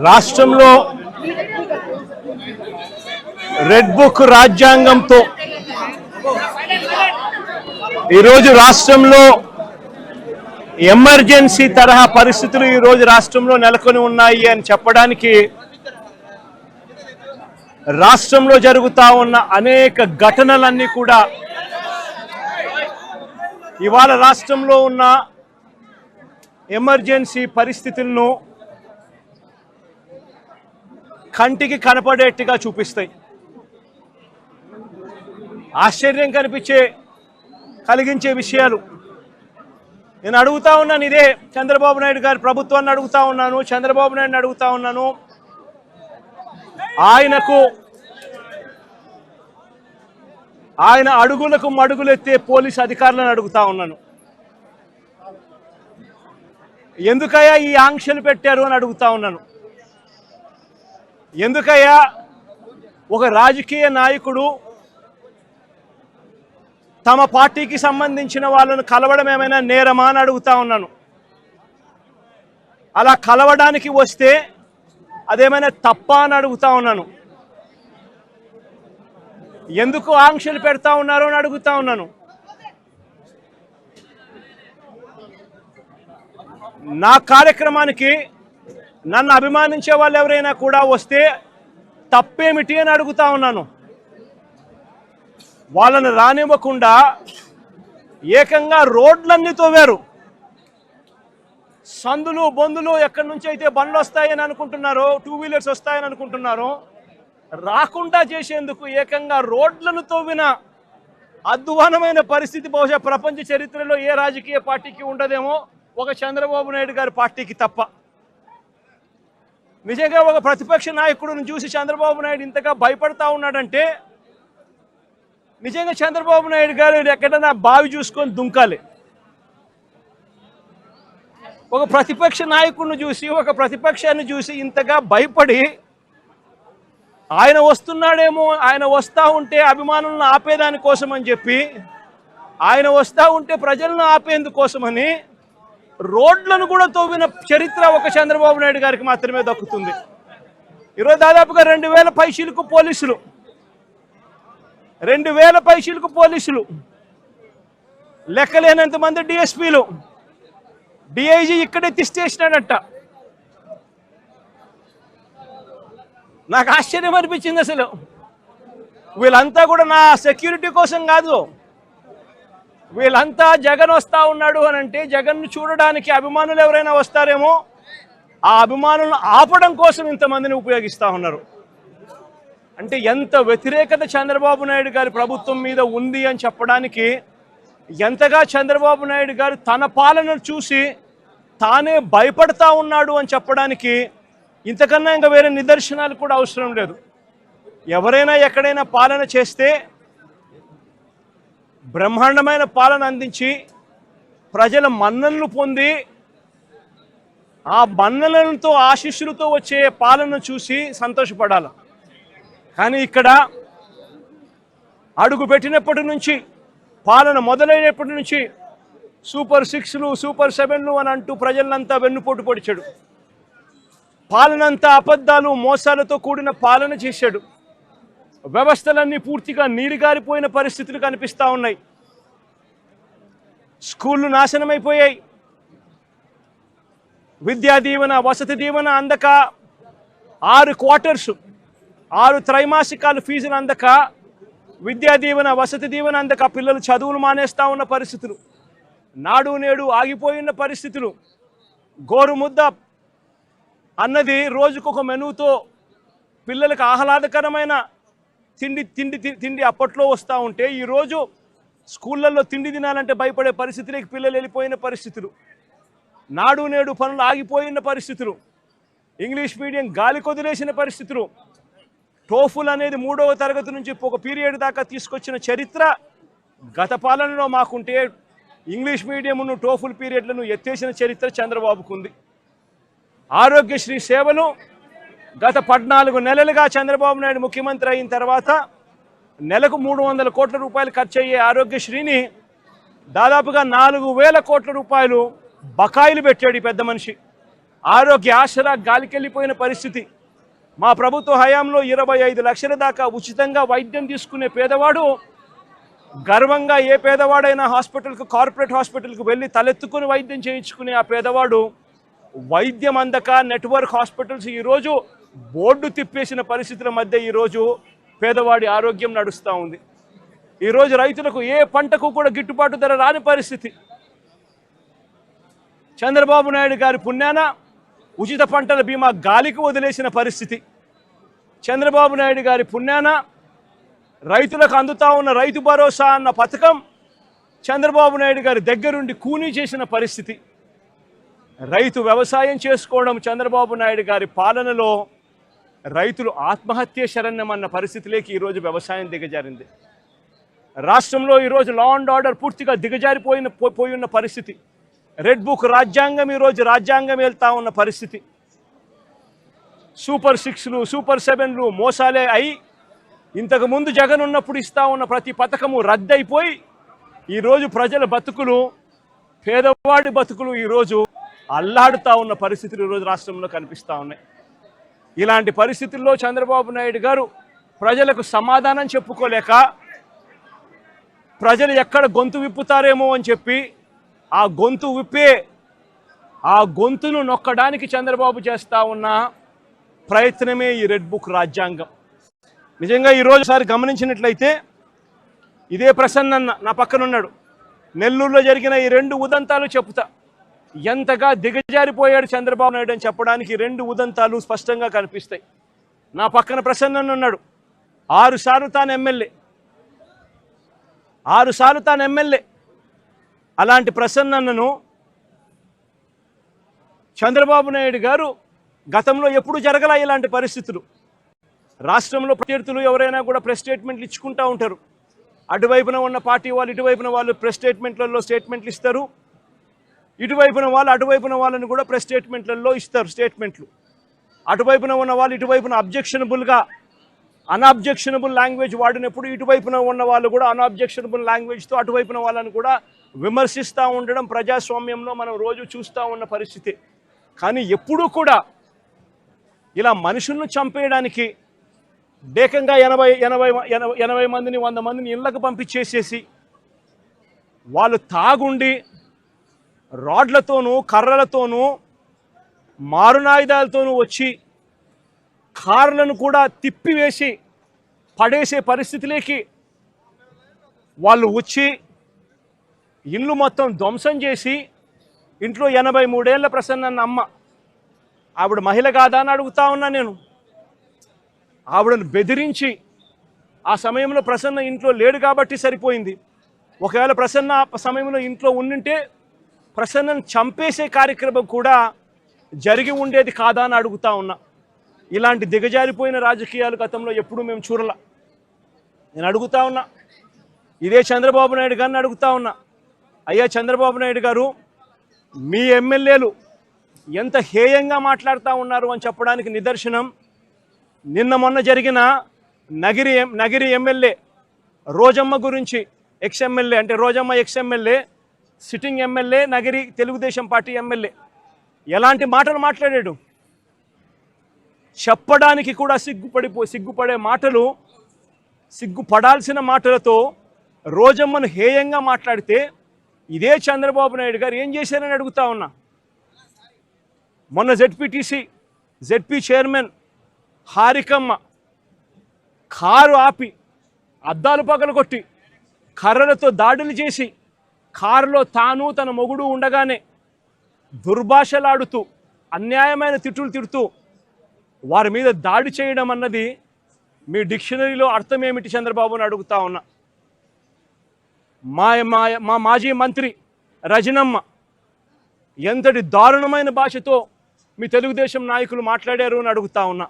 రాష్ట్రంలో red book రాజ్యాంగంతో ఈరోజు రాష్ట్రంలో ఎమర్జెన్సీ తరహా పరిస్థితులు ఈరోజు రాష్ట్రంలో నెలకొని ఉన్నాయి అని చెప్పడానికి రాష్ట్రంలో జరుగుతూ ఉన్న అనేక ఘటనలన్నీ కూడా ఇవాళ రాష్ట్రంలో ఉన్న ఎమర్జెన్సీ పరిస్థితులను కంటికి కనపడేట్టుగా చూపిస్తాయి. ఆశ్చర్యం కలిగించే విషయాలు నేను అడుగుతా ఉన్నాను. ఇదే చంద్రబాబు నాయుడు గారి ప్రభుత్వాన్ని అడుగుతా ఉన్నాను, చంద్రబాబు నాయుడుని అడుగుతా ఉన్నాను. ఆయన అడుగులకు మడుగులెత్తే పోలీసు అధికారులను అడుగుతా ఉన్నాను. ఎందుకయ్యా ఈ ఆంక్షలు పెట్టారు అని అడుగుతా ఉన్నాను. ఎందుకయ్యా ఒక రాజకీయ నాయకుడు తమ పార్టీకి సంబంధించిన వాళ్ళను కలవడం ఏమైనా నేరమా అని అడుగుతా ఉన్నాను. అలా కలవడానికి వస్తే అదేమైనా తప్ప అని అడుగుతా ఉన్నాను. ఎందుకు ఆంక్షలు పెడతా ఉన్నారు అని అడుగుతా ఉన్నాను. నా కార్యక్రమానికి నన్ను అభిమానించే వాళ్ళు ఎవరైనా కూడా వస్తే తప్పేమిటి అని అడుగుతా ఉన్నాను. వాళ్ళని రానివ్వకుండా ఏకంగా రోడ్లన్నీ తవ్వారు. సందులు బొందులు ఎక్కడి నుంచి అయితే బండ్లు వస్తాయని అనుకుంటున్నారో, 2 వీలర్స్ వస్తాయని అనుకుంటున్నారో రాకుండా చేసేందుకు ఏకంగా రోడ్లను తవ్విన అధ్వానమైన పరిస్థితి బహుశా ప్రపంచ చరిత్రలో ఏ రాజకీయ పార్టీకి ఉండదేమో, ఒక చంద్రబాబు నాయుడు గారి పార్టీకి తప్ప. నిజంగా ఒక ప్రతిపక్ష నాయకుడిని చూసి చంద్రబాబు నాయుడు ఇంతగా భయపడతా ఉన్నాడంటే నిజంగా చంద్రబాబు నాయుడు గారు ఎక్కడైనా బావి చూసుకొని దుంకాలి. ఒక ప్రతిపక్ష నాయకుడిని చూసి, ఒక ప్రతిపక్షాన్ని చూసి ఇంతగా భయపడి ఆయన వస్తున్నాడేమో, ఆయన వస్తూ ఉంటే అభిమానులను ఆపేదాని కోసం అని చెప్పి, ఆయన వస్తూ ఉంటే ప్రజలను ఆపేందుకోసమని రోడ్లను కూడా తవ్విన చరిత్ర ఒక చంద్రబాబు నాయుడు గారికి మాత్రమే దక్కుతుంది. ఈరోజు దాదాపుగా 2000 పైచీలకు పోలీసులు, 2000 పైచీలకు పోలీసులు, లెక్కలేనంత మంది డిఎస్పీలు, డిఐజీ ఇక్కడే తిష్టేసినాడట. నాకు ఆశ్చర్యం అనిపించింది. అసలు వీళ్ళంతా కూడా నా సెక్యూరిటీ కోసం కాదు, వీళ్ళంతా జగన్ వస్తూ ఉన్నాడు అని అంటే జగన్ను చూడడానికి అభిమానులు ఎవరైనా వస్తారేమో, ఆ అభిమానులను ఆపడం కోసం ఇంతమందిని ఉపయోగిస్తూ ఉన్నారు. అంటే ఎంత వ్యతిరేకత చంద్రబాబు నాయుడు గారి ప్రభుత్వం మీద ఉంది అని చెప్పడానికి, ఎంతగా చంద్రబాబు నాయుడు గారు తన పాలనను చూసి తానే భయపడతా ఉన్నాడు అని చెప్పడానికి ఇంతకన్నా ఇంకా వేరే నిదర్శనాలు కూడా అవసరం లేదు. ఎవరైనా ఎక్కడైనా పాలన చేస్తే బ్రహ్మాండమైన పాలన అందించి ప్రజల మన్ననలు పొంది ఆ మన్ననలతో ఆశీస్సులతో వచ్చే పాలన చూసి సంతోషపడాలి. కానీ ఇక్కడ అడుగు పెట్టినప్పటి నుంచి, పాలన మొదలైనప్పటి నుంచి సూపర్ 6లు, సూపర్ 7లు అని అంటూ ప్రజలంతా వెన్నుపోటు పొడిచాడు. పాలనంతా అబద్ధాలు, మోసాలతో కూడిన పాలన చేశాడు. వ్యవస్థలన్నీ పూర్తిగా నీరుగారిపోయిన పరిస్థితులు కనిపిస్తూ ఉన్నాయి. స్కూళ్ళు నాశనమైపోయాయి. విద్యా దీవెన, వసతి దీవెన అందక 6 క్వార్టర్స్, 6 త్రైమాసికాలు ఫీజులు అందక, విద్యా దీవెన, వసతి దీవెన అందక పిల్లలు చదువులు మానేస్తూ ఉన్న పరిస్థితులు, నాడు నేడు ఆగిపోయిన పరిస్థితులు, గోరుముద్ద అన్నది రోజుకొక మెనూతో పిల్లలకు ఆహ్లాదకరమైన తిండి అప్పట్లో వస్తూ ఉంటే ఈరోజు స్కూళ్ళల్లో తిండి తినాలంటే భయపడే పరిస్థితులకి పిల్లలు వెళ్ళిపోయిన పరిస్థితులు, నాడు నేడు పనులు ఆగిపోయిన పరిస్థితులు, ఇంగ్లీష్ మీడియం గాలి కొదిలేసిన పరిస్థితులు, టోఫుల్ అనేది 3వ తరగతి నుంచి ఒక పీరియడ్ దాకా తీసుకొచ్చిన చరిత్ర గత పాలనలో మాకుంటే, ఇంగ్లీష్ మీడియంను టోఫుల్ పీరియడ్లను ఎత్తేసిన చరిత్ర చంద్రబాబుకు ఉంది. ఆరోగ్యశ్రీ సేవలు గత 14 నెలలుగా చంద్రబాబు నాయుడు ముఖ్యమంత్రి అయిన తర్వాత నెలకు 300 కోట్ల రూపాయలు ఖర్చు అయ్యే ఆరోగ్యశ్రీని దాదాపుగా 4000 కోట్ల రూపాయలు బకాయిలు పెట్టాడు ఈ పెద్ద మనిషి. ఆరోగ్య ఆసరా గాలికెళ్ళిపోయిన పరిస్థితి. మా ప్రభుత్వ హయాంలో 25 లక్షల దాకా ఉచితంగా వైద్యం తీసుకునే పేదవాడు గర్వంగా ఏ పేదవాడైనా హాస్పిటల్కు, కార్పొరేట్ హాస్పిటల్కు వెళ్ళి తలెత్తుకుని వైద్యం చేయించుకునే ఆ పేదవాడు వైద్యం అందక నెట్వర్క్ హాస్పిటల్స్ ఈరోజు బోర్డు తిప్పేసిన పరిస్థితుల మధ్య ఈరోజు పేదవాడి ఆరోగ్యం నడుస్తూ ఉంది. ఈరోజు రైతులకు ఏ పంటకు కూడా గిట్టుబాటు ధర రాని పరిస్థితి. చంద్రబాబు నాయుడు గారి పుణ్యాన ఉచిత పంటల బీమా గాలికి వదిలేసిన పరిస్థితి. చంద్రబాబు నాయుడు గారి పుణ్యాన రైతులకు అందుతా ఉన్న రైతు భరోసా అన్న పథకం చంద్రబాబు నాయుడు గారి దగ్గరుండి కూనీ చేసిన పరిస్థితి. రైతు వ్యవసాయం చేసుకోవడం చంద్రబాబు నాయుడు గారి పాలనలో రైతులు ఆత్మహత్య శరణ్యమన్న పరిస్థితిలోకి ఈరోజు వ్యవసాయం దిగజారింది. రాష్ట్రంలో ఈరోజు లా అండ్ ఆర్డర్ పూర్తిగా పోయి ఉన్న పరిస్థితి. రెడ్ బుక్ రాజ్యాంగం ఈరోజు రాజ్యాంగం వెళ్తా ఉన్న పరిస్థితి. సూపర్ 6లు, సూపర్ 7లు మోసాలే అయి ఇంతకుముందు జగన్ ఉన్నప్పుడు ఇస్తా ఉన్న ప్రతి పథకము రద్దయిపోయి ఈరోజు ప్రజల బతుకులు, పేదవాడి బతుకులు ఈరోజు అల్లాడుతూ ఉన్న పరిస్థితులు ఈరోజు రాష్ట్రంలో కనిపిస్తూ ఉన్నాయి. ఇలాంటి పరిస్థితుల్లో చంద్రబాబు నాయుడు గారు ప్రజలకు సమాధానం చెప్పుకోలేక ప్రజలు ఎక్కడ గొంతు విప్పుతారేమో అని చెప్పి ఆ గొంతును నొక్కడానికి చంద్రబాబు చేస్తూ ఉన్న ప్రయత్నమే ఈ రెడ్ బుక్ రాజ్యాంగం. నిజంగా ఈరోజుసారి గమనించినట్లయితే ఇదే ప్రసన్న నా పక్కనున్నాడు. నెల్లూరులో జరిగిన ఈ 2 ఉదంతాలు చెప్తా ఎంతగా దిగజారిపోయాడు చంద్రబాబు నాయుడు అని చెప్పడానికి 2 ఉదంతాలు స్పష్టంగా కనిపిస్తాయి. నా పక్కన ప్రసన్న ఉన్నాడు. 6 సార్లు తాను ఎమ్మెల్యే. అలాంటి ప్రసన్నను చంద్రబాబు నాయుడు గారు గతంలో ఎప్పుడు జరగలా ఇలాంటి పరిస్థితులు. రాష్ట్రంలో ప్రత్యర్థులు ఎవరైనా కూడా ప్రెస్ స్టేట్మెంట్లు ఇచ్చుకుంటూ ఉంటారు. అటువైపున ఉన్న పార్టీ వాళ్ళు ఇటువైపున వాళ్ళు ప్రెస్ స్టేట్మెంట్లలో స్టేట్మెంట్లు ఇస్తారు. ఇటువైపున వాళ్ళని కూడా ప్రెస్ స్టేట్మెంట్లలో ఇస్తారు స్టేట్మెంట్లు. అటువైపున ఉన్న వాళ్ళు ఇటువైపున అన్అబ్జెక్షనబుల్ లాంగ్వేజ్ వాడినప్పుడు ఇటువైపున ఉన్న వాళ్ళు కూడా అన్అబ్జెక్షనబుల్ లాంగ్వేజ్తో అటువైపున వాళ్ళని కూడా విమర్శిస్తూ ఉండడం ప్రజాస్వామ్యంలో మనం రోజు చూస్తూ ఉన్న పరిస్థితి. కానీ ఎప్పుడూ కూడా ఇలా మనుషులను చంపేయడానికి ఏకంగా 80 మందిని 100 మందిని ఇళ్లకు పంపించేసేసి వాళ్ళు తాగుండి రాడ్లతోనూ కర్రలతోనూ మారునాయుధాలతోనూ వచ్చి కార్లను కూడా తిప్పివేసి పడేసే పరిస్థితిలోకి వాళ్ళు వచ్చి ఇల్లు మొత్తం ధ్వంసం చేసి ఇంట్లో 83 ఏళ్ల ప్రసన్న అమ్మ, ఆవిడ మహిళ కాదా అని అడుగుతా ఉన్నా నేను. ఆవిడను బెదిరించి ఆ సమయంలో ప్రసన్న ఇంట్లో లేడు కాబట్టి సరిపోయింది. ఒకవేళ ప్రసన్న ఆ సమయంలో ఇంట్లో ఉండింటే ప్రసన్నను చంపేసే కార్యక్రమం కూడా జరిగి ఉండేది కాదా అని అడుగుతా ఉన్నా. ఇలాంటి దిగజారిపోయిన రాజకీయాలు గతంలో ఎప్పుడూ మేము చూడలా. నేను అడుగుతా ఉన్నా, ఇదే చంద్రబాబు నాయుడు గారిని అడుగుతా ఉన్నా, అయ్యా చంద్రబాబు నాయుడు గారు, మీ ఎమ్మెల్యేలు ఎంత హేయంగా మాట్లాడుతూ ఉన్నారు అని చెప్పడానికి నిదర్శనం నిన్న మొన్న జరిగిన నగిరి ఎమ్మెల్యే రోజమ్మ గురించి, ఎక్స్ఎమ్మెల్యే అంటే Rojamma ex MLA, sitting MLA, Nagiri Telugu Desam party MLA ఎలాంటి మాటలు మాట్లాడాడు. చెప్పడానికి కూడా సిగ్గుపడే మాటలు, సిగ్గుపడాల్సిన మాటలతో రోజమ్మను హేయంగా మాట్లాడితే ఇదే చంద్రబాబు నాయుడు గారు ఏం చేశారని అడుగుతా ఉన్నా. మొన్న జెడ్పీ చైర్మన్ హారికమ్మ కారు ఆపి అద్దాలు పగలగొట్టి కర్రలతో దాడులు చేసి కారులో తాను తన మొగుడు ఉండగానే దుర్భాషలాడుతూ అన్యాయమైన తిట్టులు తిడుతూ వారి మీద దాడి చేయడం అన్నది మీ డిక్షనరీలో అర్థం ఏమిటి చంద్రబాబుని అడుగుతా ఉన్నా. మా మాజీ మంత్రి రజనమ్మ ఎంతటి దారుణమైన భాషతో మీ తెలుగుదేశం నాయకులు మాట్లాడారు అని అడుగుతా ఉన్నా.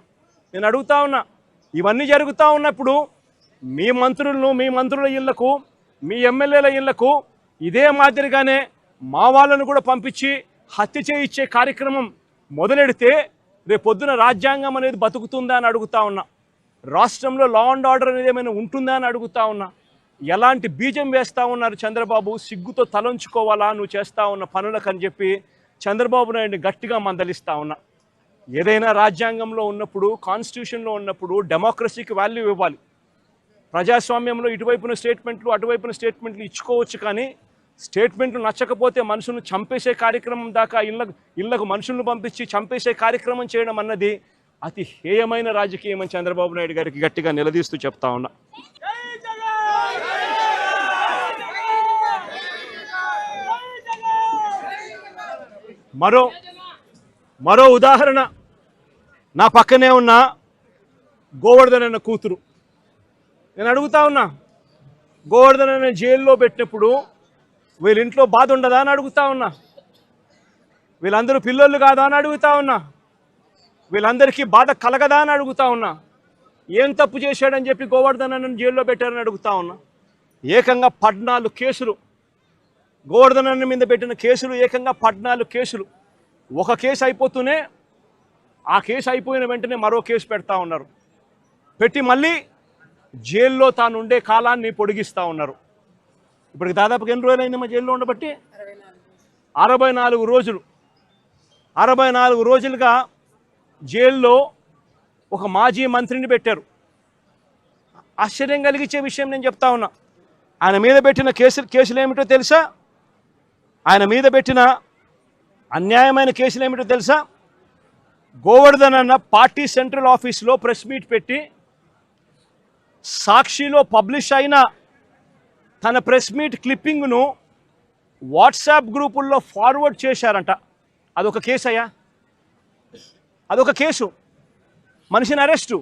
నేను అడుగుతా ఉన్నా, ఇవన్నీ జరుగుతూ ఉన్నప్పుడు మీ మంత్రుల ఇళ్లకు, మీ ఎమ్మెల్యేల ఇళ్లకు ఇదే మాదిరిగానే మా వాళ్ళను కూడా పంపించి హత్య చేయించే కార్యక్రమం మొదలెడితే రేపొద్దున రాజ్యాంగం అనేది బతుకుతుందా అని అడుగుతా ఉన్నా. రాష్ట్రంలో లా అండ్ ఆర్డర్ అనేది ఏమైనా ఉంటుందా అని అడుగుతా ఉన్నా. ఎలాంటి బీజం వేస్తూ ఉన్నారు చంద్రబాబు, సిగ్గుతో తలంచుకోవాలా నువ్వు చేస్తూ ఉన్న పనులకు అని చెప్పి చంద్రబాబు నాయుడిని గట్టిగా మందలిస్తా ఉన్నా. ఏదైనా రాజ్యాంగంలో ఉన్నప్పుడు, కాన్స్టిట్యూషన్లో ఉన్నప్పుడు డెమోక్రసీకి వాల్యూ ఇవ్వాలి. ప్రజాస్వామ్యంలో ఇటువైపున స్టేట్మెంట్లు అటువైపున స్టేట్మెంట్లు ఇచ్చుకోవచ్చు, కానీ స్టేట్మెంట్లు నచ్చకపోతే మనుషులను చంపేసే కార్యక్రమం దాకా ఇళ్లకు మనుషులను పంపించి చంపేసే కార్యక్రమం చేయడం అన్నది అతి హేయమైన రాజకీయం అని చంద్రబాబు నాయుడు గారికి గట్టిగా నిలదీస్తూ చెప్తా ఉన్నా. మరో ఉదాహరణ, నా పక్కనే ఉన్న గోవర్ధన్ అన్న కూతురు. నేను అడుగుతా ఉన్నా, గోవర్ధన్ అన్న జైల్లో పెట్టినప్పుడు వీళ్ళ ఇంట్లో బాధ ఉండదా అని అడుగుతా ఉన్నా. వీళ్ళందరూ పిల్లలు కాదా అని అడుగుతా ఉన్నా. వీళ్ళందరికీ బాధ కలగదా అని అడుగుతా ఉన్నా. ఏం తప్పు చేశాడని చెప్పి గోవర్ధన్ అన్నను జైల్లో పెట్టారని అడుగుతా ఉన్నా. ఏకంగా 14 కేసులు, గోవర్ధన్ అన్న మీద పెట్టిన కేసులు ఏకంగా 14 కేసులు. ఒక కేసు అయిపోతూనే ఆ కేసు అయిపోయిన వెంటనే మరో కేసు పెడతా ఉన్నారు. పెట్టి మళ్ళీ జైల్లో తాను ఉండే కాలాన్ని పొడిగిస్తూ ఉన్నారు. ఇప్పటికి దాదాపుగా ఎన్ని రోజులు అయింది మా జైల్లో ఉండబట్టి? 64 రోజులు. 64 రోజులుగా జైల్లో ఒక మాజీ మంత్రిని పెట్టారు. ఆశ్చర్యం కలిగించే విషయం నేను చెప్తా ఉన్నా. ఆయన మీద పెట్టిన కేసులు ఏమిటో తెలుసా? ఆయన మీద పెట్టిన అన్యాయమైన కేసులు ఏమిటో తెలుసా? గోవర్ధన్ అన్న పార్టీ సెంట్రల్ ఆఫీస్లో ప్రెస్ మీట్ పెట్టి సాక్షిలో పబ్లిష్ అయిన తన ప్రెస్ మీట్ క్లిప్పింగ్ను వాట్సాప్ గ్రూపుల్లో ఫార్వర్డ్ చేశారంట. అదొక కేసు అయ్యా, అదొక కేసు. మనిషిని అరెస్టు.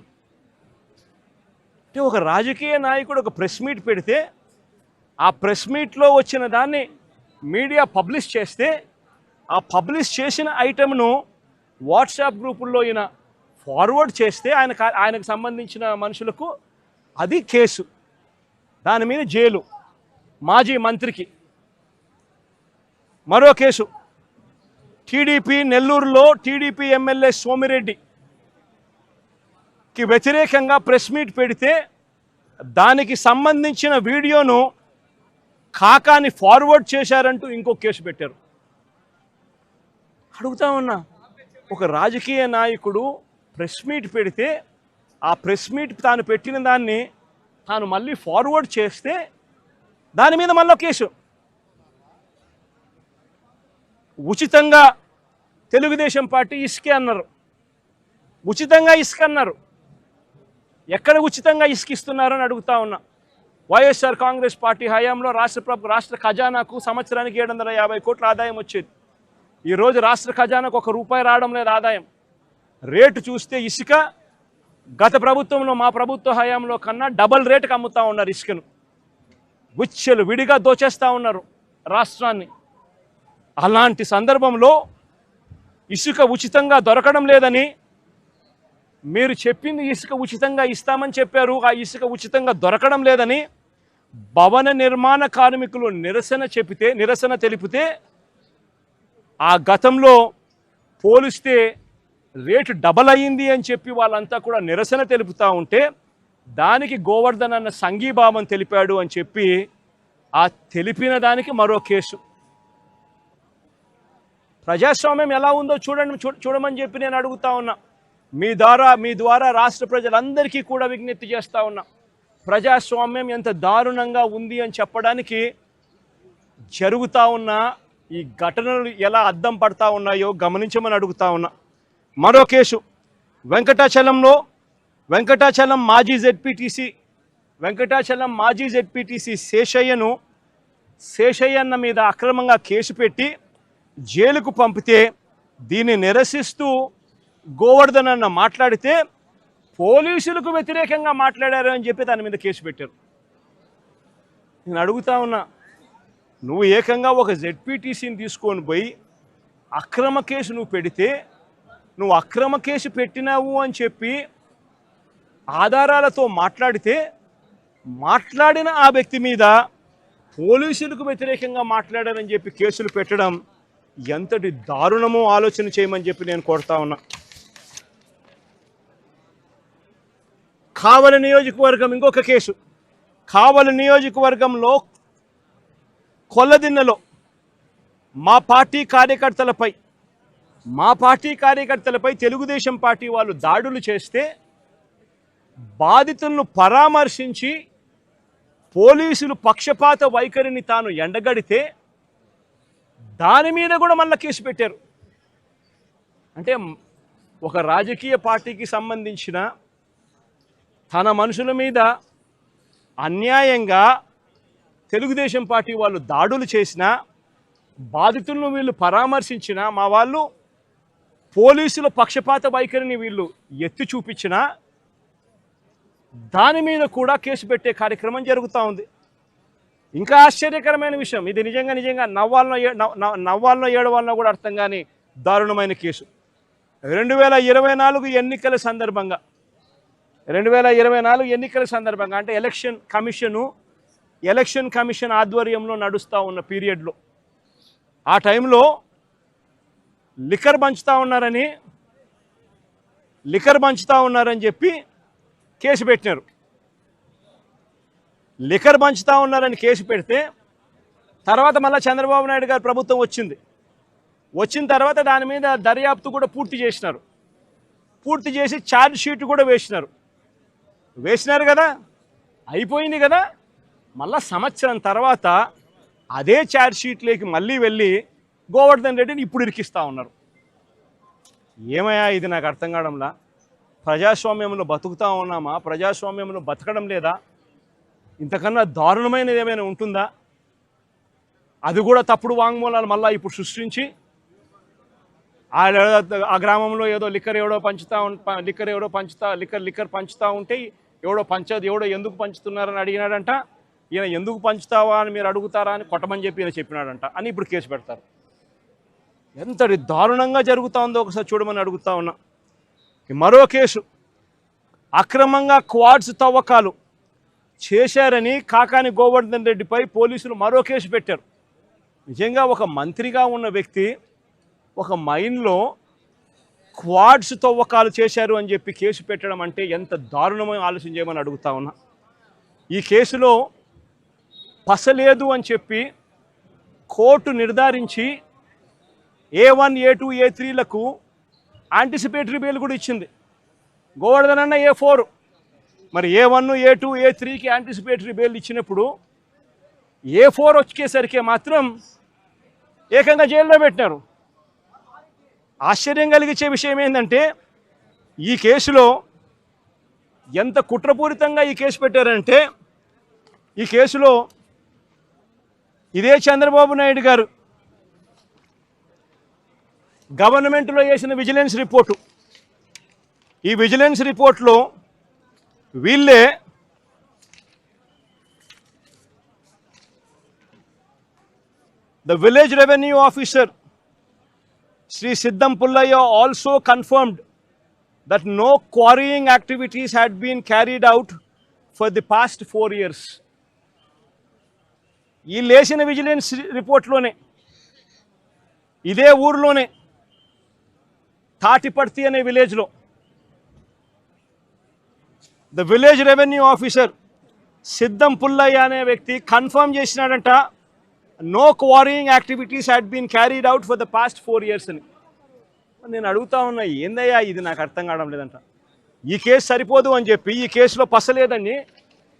అంటే ఒక రాజకీయ నాయకుడు ఒక ప్రెస్ మీట్ పెడితే ఆ ప్రెస్ మీట్లో వచ్చిన దాన్ని మీడియా పబ్లిష్ చేస్తే ఆ పబ్లిష్ చేసిన ఐటెంను వాట్సాప్ గ్రూపుల్లో ఈయన ఫార్వర్డ్ చేస్తే ఆయనకు సంబంధించిన మనుషులకు అది కేసు. దాని మీద జైలు. మాజీ మంత్రికి మరో కేసు. టీడీపీ నెల్లూరులో టీడీపీ ఎమ్మెల్యే సోమిరెడ్డికి వ్యతిరేకంగా ప్రెస్ మీట్ పెడితే దానికి సంబంధించిన వీడియోను కాకాని ఫార్వర్డ్ చేశారంటూ ఇంకో కేసు పెట్టారు. అడుగుతా ఉన్నా, ఒక రాజకీయ నాయకుడు ప్రెస్ మీట్ పెడితే ఆ ప్రెస్ మీట్ తాను పెట్టిన దాన్ని తాను మళ్ళీ ఫార్వర్డ్ చేస్తే దాని మీద మళ్ళీ కేసు. ఉచితంగా తెలుగుదేశం పార్టీ ఇసుకే అన్నారు. ఉచితంగా ఇసుక అన్నారు. ఎక్కడ ఉచితంగా ఇసుక ఇస్తున్నారని అడుగుతా ఉన్నా. వైఎస్ఆర్ కాంగ్రెస్ పార్టీ హయాంలో రాష్ట్ర ఖజానాకు సంవత్సరానికి 750 కోట్ల ఆదాయం వచ్చేది. ఈరోజు రాష్ట్ర ఖజానాకు ₹1 రావడం లేదు ఆదాయం. రేటు చూస్తే ఇసుక గత ప్రభుత్వంలో మా ప్రభుత్వ హయాంలో కన్నా డబల్ రేటుకి అమ్ముతూ ఉన్నారు ఇసుకను. గుచ్చెలు విడిగా దోచేస్తూ ఉన్నారు రాష్ట్రాన్ని. అలాంటి సందర్భంలో ఇసుక ఉచితంగా దొరకడం లేదని, మీరు చెప్పింది ఇసుక ఉచితంగా ఇస్తామని చెప్పారు, ఆ ఇసుక ఉచితంగా దొరకడం లేదని భవన నిర్మాణ కార్మికులు నిరసన తెలిపితే ఆ గతంలో పోలిస్తే రేటు డబల్ అయ్యింది అని చెప్పి వాళ్ళంతా కూడా నిరసన తెలుపుతూ ఉంటే దానికి గోవర్ధన్ అన్న సంఘీభావం తెలిపాడు అని చెప్పి ఆ తెలిపిన దానికి మరో కేసు. ప్రజాస్వామ్యం ఎలా ఉందో చూడమని చెప్పి నేను అడుగుతా ఉన్నా. మీ ద్వారా రాష్ట్ర ప్రజలందరికీ కూడా విజ్ఞప్తి చేస్తూ ఉన్నా. ప్రజాస్వామ్యం ఎంత దారుణంగా ఉంది అని చెప్పడానికి జరుగుతూ ఉన్న ఈ ఘటనలు ఎలా అద్దం పడతా ఉన్నాయో గమనించమని అడుగుతా ఉన్నా. మరో కేసు, వెంకటాచలం మాజీ జెడ్పీటీసీ శేషయ్యన్న మీద అక్రమంగా కేసు పెట్టి జైలుకు పంపితే దీన్ని నిరసిస్తూ గోవర్ధన్ అన్న మాట్లాడితే పోలీసులకు వ్యతిరేకంగా మాట్లాడారు అని చెప్పి దాని మీద కేసు పెట్టారు. నేను అడుగుతా ఉన్నా, నువ్వు ఏకంగా ఒక జెడ్పీటీసీని తీసుకొని పోయి అక్రమ కేసు నువ్వు పెడితే, నువ్వు అక్రమ కేసు పెట్టినావు అని చెప్పి ఆధారాలతో మాట్లాడిన ఆ వ్యక్తి మీద పోలీసులకు వ్యతిరేకంగా మాట్లాడారని చెప్పి కేసులు పెట్టడం ఎంతటి దారుణమో ఆలోచన చేయమని చెప్పి నేను కోరుతా ఉన్నా. కావలి నియోజకవర్గం ఇంకొక కేసు. కావలి నియోజకవర్గంలో కొల్లదిన్నెలో మా పార్టీ కార్యకర్తలపై మా పార్టీ కార్యకర్తలపై తెలుగుదేశం పార్టీ వాళ్ళు దాడులు చేస్తే బాధితులను పరామర్శించి పోలీసులు పక్షపాత వైఖరిని తాను ఎండగడితే దాని మీద కూడా మళ్ళీ కేసు పెట్టారు. అంటే ఒక రాజకీయ పార్టీకి సంబంధించిన తన మనుషుల మీద అన్యాయంగా తెలుగుదేశం పార్టీ వాళ్ళు దాడులు చేసినా, బాధితులను వీళ్ళు పరామర్శించినా, మా వాళ్ళు పోలీసుల పక్షపాత వైఖరిని వీళ్ళు ఎత్తి చూపించినా దాని మీద కూడా కేసు పెట్టే కార్యక్రమం జరుగుతూ ఉంది. ఇంకా ఆశ్చర్యకరమైన విషయం, ఇది నిజంగా నవ్వాలనో ఏడవాలనో కూడా అర్థం కాని దారుణమైన కేసు. 2024 ఎన్నికల సందర్భంగా 2024 ఎన్నికల సందర్భంగా అంటే ఎలక్షన్ కమిషన్ ఆధ్వర్యంలో నడుస్తూ ఉన్న పీరియడ్లో ఆ టైంలో లిక్కర్ పంచుతూ ఉన్నారని చెప్పి కేసు పెట్టినారు. లిక్కర్ పంచుతూ ఉన్నారని కేసు పెడితే తర్వాత మళ్ళీ చంద్రబాబు నాయుడు గారి ప్రభుత్వం వచ్చిన తర్వాత దాని మీద దర్యాప్తు కూడా పూర్తి చేసి ఛార్జ్ షీట్ కూడా వేసినారు కదా, అయిపోయింది కదా. మళ్ళా సంవత్సరం తర్వాత అదే ఛార్జ్ షీట్లోకి మళ్ళీ వెళ్ళి గోవర్ధన్ రెడ్డిని ఇప్పుడు ఇరికిస్తూ ఉన్నారు. ఏమయ్యా ఇది నాకు అర్థం కావడంలా. ప్రజాస్వామ్యంలో బతుకుతూ ఉన్నామా? ప్రజాస్వామ్యంలో బతకడం లేదా? ఇంతకన్నా దారుణమైనది ఏమైనా ఉంటుందా? అది కూడా తప్పుడు వాంగ్మూలాలు మళ్ళీ ఇప్పుడు సృష్టించి ఆ గ్రామంలో ఏదో లిక్కర్ పంచుతూ ఉంటే ఎవడో ఎందుకు పంచుతున్నారని అడిగినాడంట. ఈయన ఎందుకు పంచుతావా అని మీరు అడుగుతారా అని కొట్టమని చెప్పి ఈయన చెప్పినాడంట అని ఇప్పుడు కేసు పెడతారు. ఎంతటి దారుణంగా జరుగుతూ ఉందో ఒకసారి చూడమని అడుగుతా ఉన్నా. మరో కేసు, అక్రమంగా క్వాడ్స్ తవ్వకాలు చేశారని కాకాని గోవర్ధన్ రెడ్డిపై పోలీసులు మరో కేసు పెట్టారు. నిజంగా ఒక మంత్రిగా ఉన్న వ్యక్తి ఒక మైన్లో క్వాడ్స్ తవ్వకాలు చేశారు అని చెప్పి కేసు పెట్టడం అంటే ఎంత దారుణమైన ఆలోచన చేయమని అడుగుతా ఉన్నా. ఈ కేసులో పసలేదు అని చెప్పి కోర్టు నిర్ధారించి A1, A2, A3లకు యాంటిసిపేటరీ బెయిల్ కూడా ఇచ్చింది. గోవర్ధన్ అన్న A4, మరి A1, A2, A3కి యాంటిసిపేటరీ బెయిల్ ఇచ్చినప్పుడు A4 వచ్చేసరికి మాత్రం ఏకంగా జైల్లో పెట్టినారు. ఆశ్చర్యం కలిగించే విషయం ఏంటంటే ఈ కేసులో ఎంత కుట్రపూరితంగా ఈ కేసు పెట్టారంటే, ఈ కేసులో ఇదే చంద్రబాబు నాయుడు గారు గవర్నమెంట్లో చేసిన విజిలెన్స్ రిపోర్టు, ఈ విజిలెన్స్ రిపోర్ట్లో వీళ్ళే the village revenue officer Sri Siddam Pullaya also confirmed that no quarrying activities had been carried out for the past 4 years. ఈ లేచిన విజిలెన్స్ రిపోర్ట్లోనే ఇదే ఊర్లోనే తాటిపర్తి అనే విలేజ్లో ద విలేజ్ రెవెన్యూ ఆఫీసర్ సిద్ధం పుల్లయ్య అనే వ్యక్తి కన్ఫర్మ్ చేసినాడంట, no quarrying activities had been carried out for the past 4 years అని. నేను అడుగుతా ఉన్నా, ఏందయ్యా ఇది నాకు అర్థం కావడం లేదంట. ఈ కేసు సరిపోదు అని చెప్పి ఈ కేసులో పసలేదని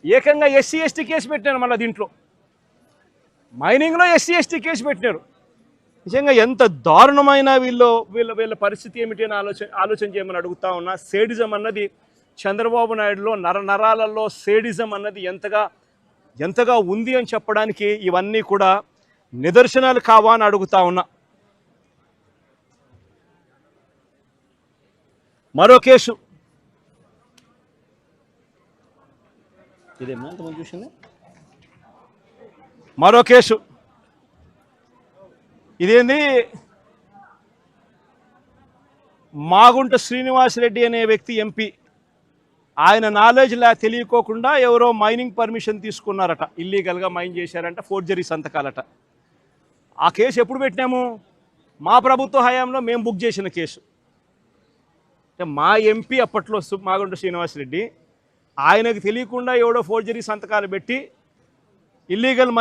ఏకంగా SC ST కేసు పెట్టినారు. మళ్ళీ దీంట్లో మైనింగ్లో SC ST కేసు పెట్టినారు. నిజంగా ఎంత దారుణమైన వీళ్ళ పరిస్థితి ఏమిటి అని ఆలోచన చేయమని అడుగుతా ఉన్నా. సేడిజం అన్నది చంద్రబాబు నాయుడులో నరాలలో సేడిజం అన్నది ఎంతగా ఉంది అని చెప్పడానికి ఇవన్నీ కూడా నిదర్శనాలు కావా అని అడుగుతా ఉన్నా. మరో కేసు, ఇదేమో ఎంతమంది చూసింది. మరో కేసు ఇదేంది, మాగుంట శ్రీనివాసరెడ్డి అనే వ్యక్తి MP, ఆయన నాలెడ్జ్ తెలియకోకుండా ఎవరో మైనింగ్ పర్మిషన్ తీసుకున్నారట, ఇల్లీగల్గా మైన్ చేశారంట, ఫోర్జరీ సంతకాలట. ఆ కేసు ఎప్పుడు పెట్టినాము? మా ప్రభుత్వ హయాంలో మేము బుక్ చేసిన కేసు. అంటే మా MP అప్పట్లో మాగుంట శ్రీనివాసరెడ్డి, ఆయనకు తెలియకుండా ఎవడో ఫోర్జరీ సంతకాలు పెట్టి ఇల్లీగల్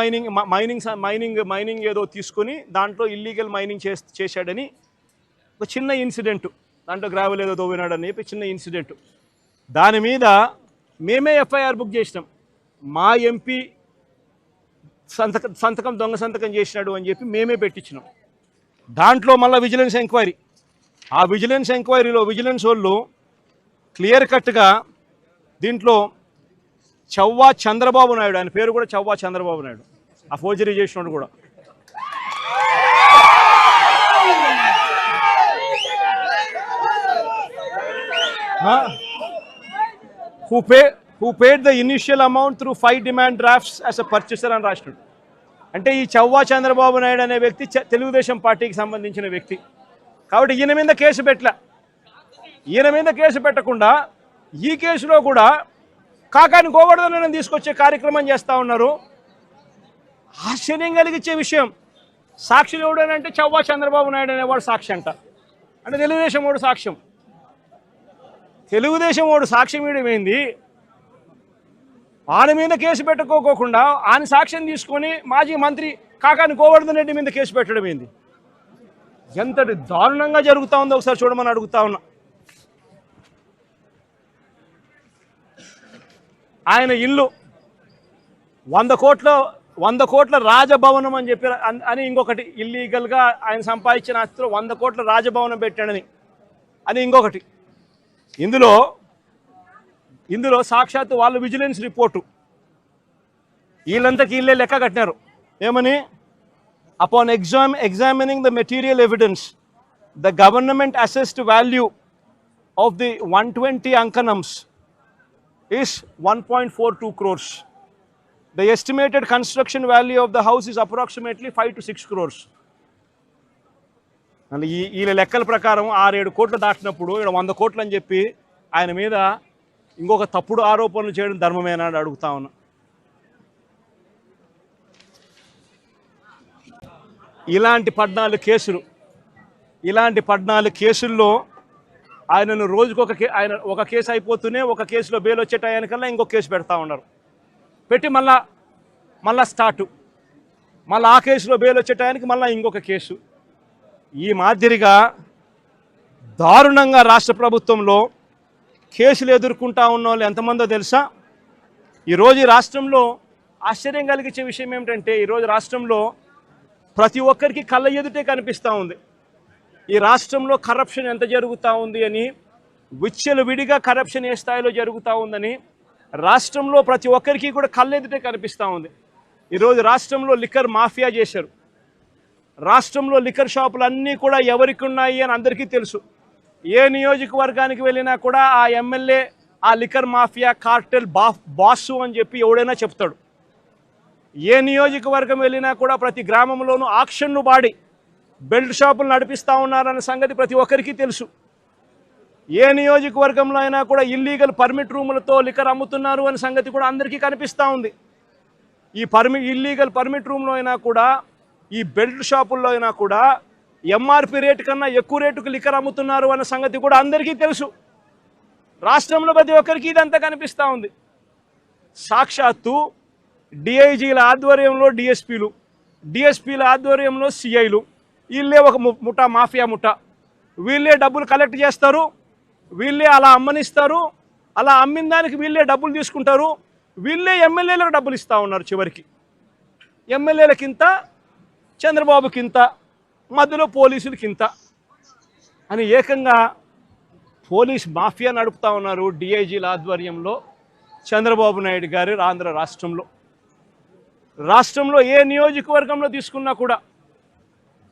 మైనింగ్ ఏదో తీసుకొని దాంట్లో ఇల్లీగల్ మైనింగ్ చేశాడని ఒక చిన్న ఇన్సిడెంట్, దాంట్లో గ్రావెల్ ఏదో తోవినాడని చెప్పి చిన్న ఇన్సిడెంట్, దాని మీద మేమే ఎఫ్ఐఆర్ బుక్ చేసినాం. మా ఎంపీ సంతకం దొంగ సంతకం చేసినాడు అని చెప్పి మేమే పెట్టించినాం. దాంట్లో మళ్ళీ విజిలెన్స్ ఎంక్వైరీ, ఆ విజిలెన్స్ ఎంక్వైరీలో విజిలెన్స్ వాళ్ళు క్లియర్ కట్గా దీంట్లో చవ్వా చంద్రబాబు నాయుడు, ఆయన పేరు కూడా చవ్వా చంద్రబాబు నాయుడు, ఆ ఫోర్జరీ చేసినాడు కూడా, who paid the initial amount through 5 demand drafts as a purchaser అని రాసినాడు. అంటే ఈ చవ్వా చంద్రబాబు నాయుడు అనే వ్యక్తి తెలుగుదేశం పార్టీకి సంబంధించిన వ్యక్తి కాబట్టి ఈయన మీద కేసు పెట్టలే. ఈయన మీద కేసు పెట్టకుండా ఈ కేసులో కూడా కాకాని గోవర్ధనని తీసుకొచ్చే కార్యక్రమం చేస్తూ ఉన్నారు. ఆశ్చర్యం కలిగించే విషయం, సాక్షులు ఎవడనంటే చవ్వా చంద్రబాబు నాయుడు అనేవాడు సాక్షి అంట. అంటే తెలుగుదేశం వాడు సాక్ష్యం, తెలుగుదేశం వాడు సాక్ష్యం ఇవ్వడమేంది? ఆయన మీద కేసు పెట్టుకోకుండా ఆయన సాక్ష్యం తీసుకొని మాజీ మంత్రి కాకాని గోవర్ధన్ రెడ్డి మీద కేసు పెట్టడం ఏంది? ఎంతటి దారుణంగా జరుగుతూ ఉందో ఒకసారి చూడమని అడుగుతా ఉన్నా. ఆయన ఇల్లు 100 కోట్ల రాజభవనం అని చెప్పి అని ఇంకొకటి, ఇల్లీగల్గా ఆయన సంపాదించిన ఆస్తిలో 100 కోట్ల రాజభవనం పెట్టాడని అని ఇంకొకటి. ఇందులో సాక్షాత్తు వాళ్ళు విజిలెన్స్ రిపోర్టు వీళ్ళంతకి వీళ్ళే లెక్క కట్టినారు. ఏమని? Upon examining the material evidence the government assessed value of the 120 అంకనమ్స్ is 1.42 crores. The estimated construction value of the house is approximately 5 to 6 crores. అంటే ఈ లెక్కల ప్రకారం 6-7 కోట్లు దాటినప్పుడు ఇక్కడ 100 కోట్లు అని చెప్పి ఆయన మీద ఇంకొక తప్పుడు ఆరోపణలు చేయడం ధర్మమేనా అని అడుగుతా ఉన్నా. ఇలాంటి 14 కేసుల్లో ఆయనను రోజుకొక ఆయన ఒక కేసు అయిపోతూనే ఒక కేసులో బెయిల్ వచ్చే టయానికల్లా ఇంకొక కేసు పెడతా ఉన్నారు. పెట్టి మళ్ళా స్టార్టు, మళ్ళీ ఆ కేసులో బెయిల్ వచ్చే టయానికి మళ్ళీ ఇంకొక కేసు. ఈ మాదిరిగా దారుణంగా రాష్ట్ర ప్రభుత్వంలో కేసులు ఎదుర్కొంటా ఉన్న వాళ్ళు ఎంతమందో తెలుసా? ఈరోజు ఈ రాష్ట్రంలో ఆశ్చర్యం కలిగించే విషయం ఏమిటంటే, ఈరోజు రాష్ట్రంలో ప్రతి ఒక్కరికి కళ్ళ ఎదుటే కనిపిస్తూ ఉంది ఈ రాష్ట్రంలో కరప్షన్ ఎంత జరుగుతూ ఉంది అని, విచ్చలవిడిగా కరప్షన్ ఏ స్థాయిలో జరుగుతూ ఉందని రాష్ట్రంలో ప్రతి ఒక్కరికి కూడా కళ్ళెదుటే కనిపిస్తూ ఉంది. ఈరోజు రాష్ట్రంలో లిక్కర్ మాఫియా చేశారు. రాష్ట్రంలో లిక్కర్ షాపులు అన్నీ కూడా ఎవరికి ఉన్నాయి అని అందరికీ తెలుసు. ఏ నియోజకవర్గానికి వెళ్ళినా కూడా ఆ ఎమ్మెల్యే ఆ లిక్కర్ మాఫియా కార్టెల్ బాసు అని చెప్పి ఎవడైనా చెప్తాడు. ఏ నియోజకవర్గం వెళ్ళినా కూడా ప్రతి గ్రామంలోనూ ఆక్షన్ను బాడి బెల్ట్ షాపులు నడిపిస్తూ ఉన్నారన్న సంగతి ప్రతి ఒక్కరికి తెలుసు. ఏ నియోజకవర్గంలో అయినా కూడా ఇల్లీగల్ పర్మిట్ రూములతో లిక్కర్ అమ్ముతున్నారు అనే సంగతి కూడా అందరికీ కనిపిస్తూ ఉంది. ఈ ఇల్లీగల్ పర్మిట్ రూమ్లో అయినా కూడా, ఈ బెల్ట్ షాపుల్లో అయినా కూడా ఎంఆర్పి రేటు కన్నా ఎక్కువ రేటుకు లిక్కర్ అమ్ముతున్నారు అన్న సంగతి కూడా అందరికీ తెలుసు. రాష్ట్రంలో ప్రతి ఒక్కరికి ఇదంతా కనిపిస్తూ ఉంది. సాక్షాత్తు డిఐజీల ఆధ్వర్యంలో డిఎస్పీల ఆధ్వర్యంలో సిఐలు, వీళ్ళే ఒక ముఠా, మాఫియా ముఠా. వీళ్ళే డబ్బులు కలెక్ట్ చేస్తారు, వీళ్ళే అలా అమ్మనిస్తారు, అలా అమ్మిన దానికి వీళ్ళే డబ్బులు తీసుకుంటారు, వీళ్ళే ఎమ్మెల్యేలకు డబ్బులు ఇస్తూ ఉన్నారు. చివరికి ఎమ్మెల్యేలకింత, చంద్రబాబుకింత, మధ్యలో పోలీసులకింత అని ఏకంగా పోలీస్ మాఫియా నడుపుతూ ఉన్నారు డిఐజీల ఆధ్వర్యంలో చంద్రబాబు నాయుడు గారు ఆంధ్ర రాష్ట్రంలో ఏ నియోజకవర్గంలో తీసుకున్నా కూడా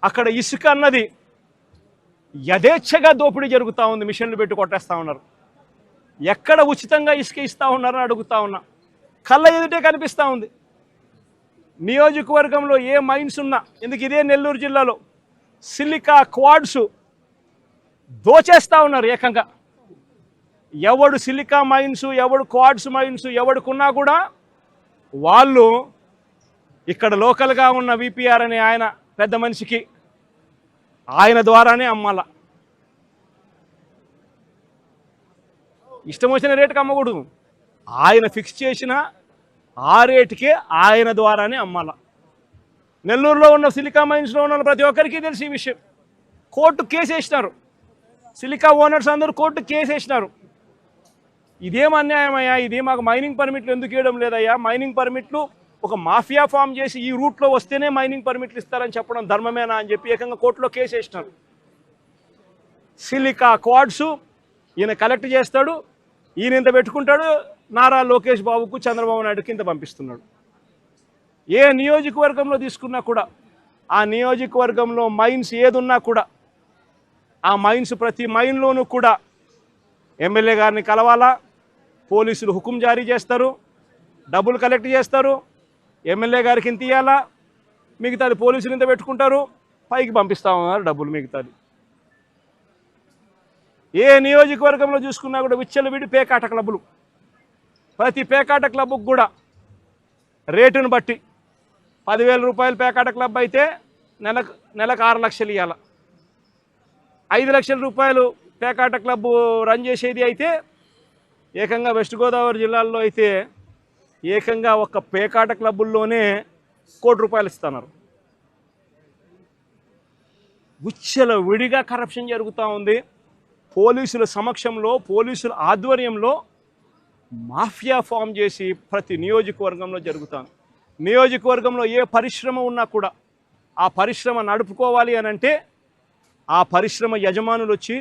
అక్కడ ఇసుక అన్నది యథేచ్ఛగా దోపిడీ జరుగుతూ ఉంది. మిషన్లు పెట్టి కొట్టేస్తూ ఉన్నారు. ఎక్కడ ఉచితంగా ఇసుక ఇస్తూ ఉన్నారని అడుగుతా ఉన్నా. కళ్ళ ఎదుటే కనిపిస్తూ ఉంది. నియోజకవర్గంలో ఏ మైన్స్ ఉన్నా, ఎందుకు ఇదే నెల్లూరు జిల్లాలో సిలికా క్వాడ్స్ దోచేస్తూ ఉన్నారు ఏకంగా. ఎవడు సిలికా మైన్స్, ఎవడు క్వాడ్స్ మైన్స్ ఎవడుకున్నా కూడా వాళ్ళు ఇక్కడ లోకల్గా ఉన్న విపిఆర్ అనే ఆయన పెద్ద మనిషికి ఆయన ద్వారానే అమ్మాల. ఇష్టం వచ్చిన రేటుకి అమ్మకూడదు. ఆయన ఫిక్స్ చేసిన ఆ రేటుకే ఆయన ద్వారానే అమ్మాల. నెల్లూరులో ఉన్న సిలికా మైన్స్లో ఉన్న ప్రతి ఒక్కరికి తెలిసి ఈ విషయం. కోర్టు కేసు వేసినారు. సిలికా ఓనర్స్ అందరూ కోర్టు కేసు వేసినారు. ఇదేం అన్యాయమయ్యా, ఇది మాకు మైనింగ్ పర్మిట్లు ఎందుకు ఇవ్వడం లేదయ్యా, మైనింగ్ పర్మిట్లు ఒక మాఫియా ఫామ్ చేసి ఈ రూట్లో వస్తేనే మైనింగ్ పర్మిట్లు ఇస్తారని చెప్పడం ధర్మమేనా అని చెప్పి ఏకంగా కోర్టులో కేసు వేసినారు. సిలికా క్వాడ్స్ ఈయన కలెక్ట్ చేస్తాడు, ఈయన ఇంత పెట్టుకుంటాడు, నారా లోకేష్ బాబుకు చంద్రబాబు నాయుడుకి ఇంత పంపిస్తున్నాడు. ఏ నియోజకవర్గంలో తీసుకున్నా కూడా ఆ నియోజకవర్గంలో మైన్స్ ఏదున్నా కూడా ఆ మైన్స్ ప్రతి మైన్లోనూ కూడా ఎమ్మెల్యే గారిని కలవాలా, పోలీసులు హుకుం జారీ చేస్తారు, డబ్బులు కలెక్ట్ చేస్తారు, ఎమ్మెల్యే గారికి ఇంత ఇవ్వాలా, మిగతాది పోలీసులు ఇంత పెట్టుకుంటారు, పైకి పంపిస్తామన్నారు డబ్బులు మిగతాది. ఏ నియోజకవర్గంలో చూసుకున్నా కూడా విచ్చలవిడి పేకాట క్లబ్బులు, ప్రతి పేకాట క్లబ్కు కూడా రేటును బట్టి 10,000 రూపాయలు పేకాట క్లబ్ అయితే నెలకు 6 లక్షలు ఇవ్వాలి. 5 లక్షల రూపాయలు పేకాట క్లబ్ రన్ చేసేది అయితే ఏకంగా వెస్ట్ గోదావరి జిల్లాలో అయితే ఏకంగా ఒక పేకాట క్లబ్బుల్లోనే ₹1 కోటి ఇస్తున్నారు. విచ్చల విడిగా కరప్షన్ జరుగుతూ ఉంది. పోలీసుల సమక్షంలో, పోలీసుల ఆధ్వర్యంలో మాఫియా ఫామ్ చేసి ప్రతి నియోజకవర్గంలో జరుగుతుంది. నియోజకవర్గంలో ఏ పరిశ్రమ ఉన్నా కూడా ఆ పరిశ్రమ నడుపుకోవాలి అని అంటే ఆ పరిశ్రమ యజమానులు వచ్చి